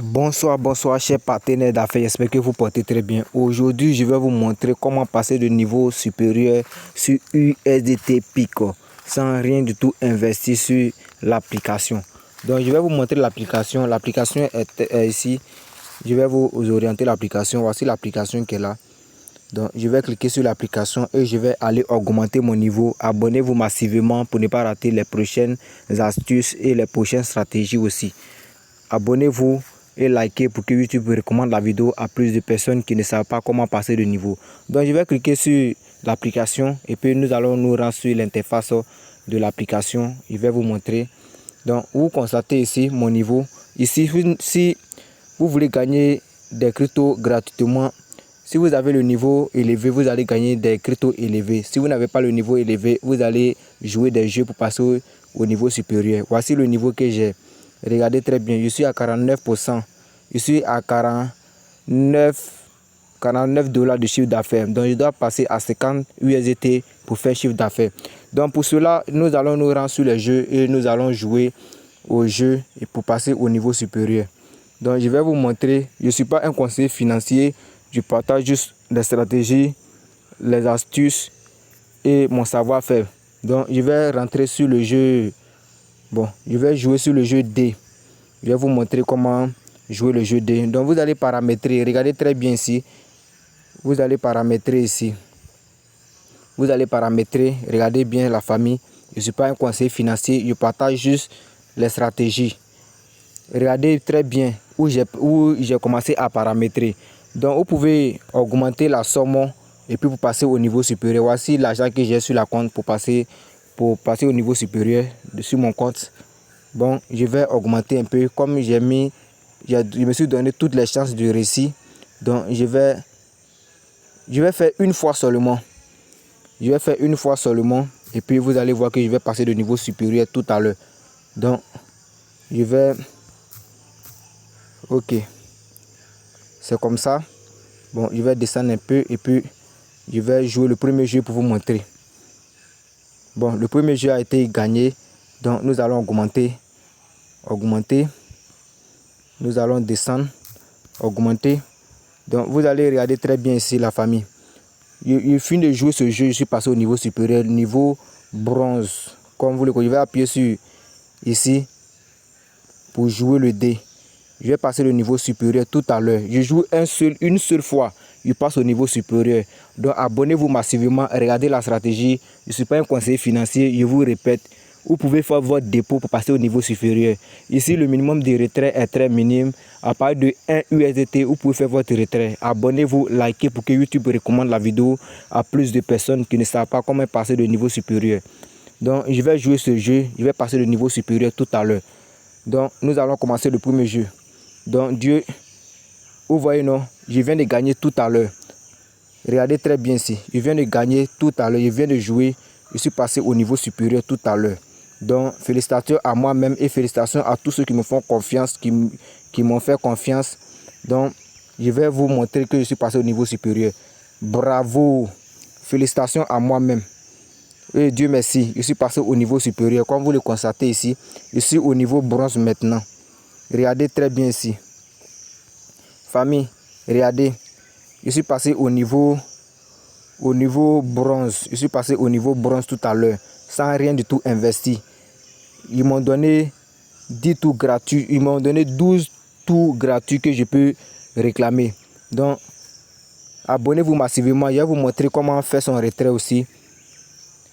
Bonsoir chers partenaires d'affaires, j'espère que vous portez très bien. Aujourd'hui, je vais vous montrer comment passer de niveau supérieur sur USDT Pico sans rien du tout investir sur l'application. Donc, je vais vous montrer l'application. L'application est ici. Je vais vous orienter l'application. Voici l'application qui est là. Donc, je vais cliquer sur l'application et je vais aller augmenter mon niveau. Abonnez-vous massivement pour ne pas rater les prochaines astuces et les prochaines stratégies aussi. Abonnez-vous et likez pour que YouTube recommande la vidéo à plus de personnes qui ne savent pas comment passer de niveau. Donc je vais cliquer sur l'application et puis nous allons nous rendre sur l'interface de l'application. Je vais vous montrer. Donc vous constatez ici mon niveau. Ici, si vous voulez gagner des cryptos gratuitement, si vous avez le niveau élevé, vous allez gagner des cryptos élevés. Si vous n'avez pas le niveau élevé, vous allez jouer des jeux pour passer au niveau supérieur. Voici le niveau que j'ai. Regardez très bien, je suis à 49%. Je suis à 49 $ de chiffre d'affaires. Donc je dois passer à 50 USDT pour faire chiffre d'affaires. Donc pour cela, nous allons nous rendre sur les jeux et nous allons jouer au jeu et pour passer au niveau supérieur. Donc je vais vous montrer, je ne suis pas un conseiller financier, je partage juste les stratégies, les astuces et mon savoir-faire. Donc je vais rentrer sur le jeu. Bon, je vais jouer sur le jeu D. Je vais vous montrer comment jouer le jeu D. Donc vous allez paramétrer, regardez très bien ici. Vous allez paramétrer ici. Vous allez paramétrer, regardez bien la famille. Je ne suis pas un conseiller financier, je partage juste les stratégies. Regardez très bien où j'ai commencé à paramétrer. Donc vous pouvez augmenter la somme et puis vous passez au niveau supérieur. Voici l'argent que j'ai sur la compte pour passer au niveau supérieur sur mon compte. Bon, je vais augmenter un peu comme je me suis donné toutes les chances de réussir. Donc je vais faire une fois seulement. Je vais faire une fois seulement et puis vous allez voir que je vais passer de niveau supérieur tout à l'heure. Donc je vais OK. C'est comme ça. Bon, je vais descendre un peu et puis je vais jouer le premier jeu pour vous montrer. Bon, le premier jeu a été gagné. Donc nous allons augmenter. Nous allons descendre, augmenter. Donc vous allez regarder très bien ici la famille. Je finis de jouer ce jeu, je suis passé au niveau supérieur, niveau bronze. Comme vous le voyez, je vais appuyer sur ici pour jouer le dé. Je vais passer le niveau supérieur tout à l'heure. Je joue une seule fois. Je passe au niveau supérieur. Donc abonnez-vous massivement, regardez la stratégie. Je ne suis pas un conseiller financier, je vous répète. Vous pouvez faire votre dépôt pour passer au niveau supérieur. Ici, le minimum de retrait est très minime. À partir de 1 USDT, vous pouvez faire votre retrait. Abonnez-vous, likez pour que YouTube recommande la vidéo à plus de personnes qui ne savent pas comment passer au niveau supérieur. Donc, je vais jouer ce jeu. Je vais passer au niveau supérieur tout à l'heure. Donc, nous allons commencer le premier jeu. Donc, vous voyez, non, je viens de gagner tout à l'heure. Regardez très bien ici. Je viens de gagner tout à l'heure. Je viens de jouer. Je suis passé au niveau supérieur tout à l'heure. Donc, félicitations à moi-même et félicitations à tous ceux qui me font confiance, qui m'ont fait confiance. Donc, je vais vous montrer que je suis passé au niveau supérieur. Bravo! Félicitations à moi-même. Et Dieu merci, je suis passé au niveau supérieur. Comme vous le constatez ici, je suis au niveau bronze maintenant. Regardez très bien ici. Famille, regardez. Je suis passé au niveau bronze. Je suis passé au niveau bronze tout à l'heure, sans rien du tout investi. Ils m'ont donné 10 tours gratuits. Ils m'ont donné 12 tours gratuits que je peux réclamer. Donc, abonnez-vous massivement. Je vais vous montrer comment faire son retrait aussi.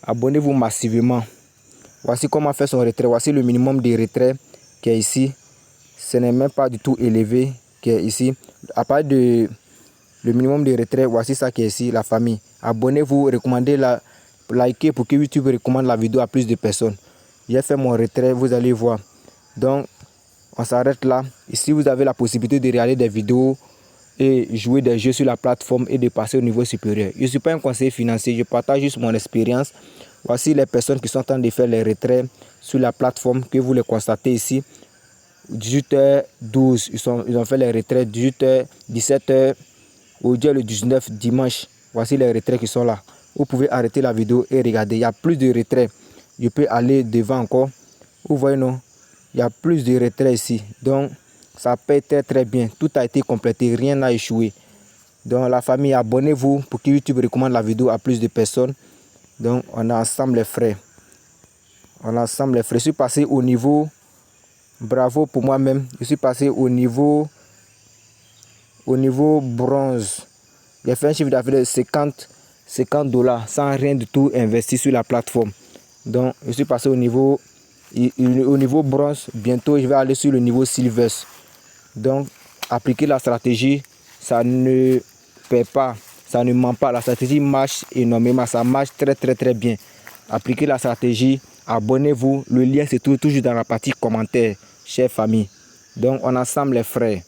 Abonnez-vous massivement. Voici comment faire son retrait. Voici le minimum de retrait qui est ici. Ce n'est même pas du tout élevé qui est ici. À part de le minimum de retrait, voici ça qui est ici, la famille. Abonnez-vous, recommandez likez pour que YouTube recommande la vidéo à plus de personnes. J'ai fait mon retrait, vous allez voir. Donc, on s'arrête là. Ici, vous avez la possibilité de regarder des vidéos et jouer des jeux sur la plateforme et de passer au niveau supérieur. Je ne suis pas un conseiller financier, je partage juste mon expérience. Voici les personnes qui sont en train de faire les retraits sur la plateforme que vous les constatez ici. 18h12, ils ont fait les retraits. 18h, 17h, aujourd'hui le 19 dimanche. Voici les retraits qui sont là. Vous pouvez arrêter la vidéo et regarder. Il y a plus de retraits. Je peux aller devant encore. Vous voyez, non? Il y a plus de retraits ici. Donc, Ça paye très très bien. Tout a été complété, rien n'a échoué. Donc la famille, abonnez-vous pour que YouTube recommande la vidéo à plus de personnes. Donc on a ensemble les frères. On a ensemble les frères. Je suis passé au niveau, bravo pour moi-même, je suis passé au niveau bronze. J'ai fait un chiffre d'affaires de 50 $, sans rien du tout investi sur la plateforme. Donc je suis passé au niveau bronze. Bientôt je vais aller sur le niveau silver. Donc appliquer la stratégie, ça ne paie pas, ça ne ment pas. La stratégie marche énormément, ça marche très très très bien. Appliquez la stratégie, abonnez-vous. Le lien se trouve toujours dans la partie commentaires, chers familles. Donc on est ensemble les frères.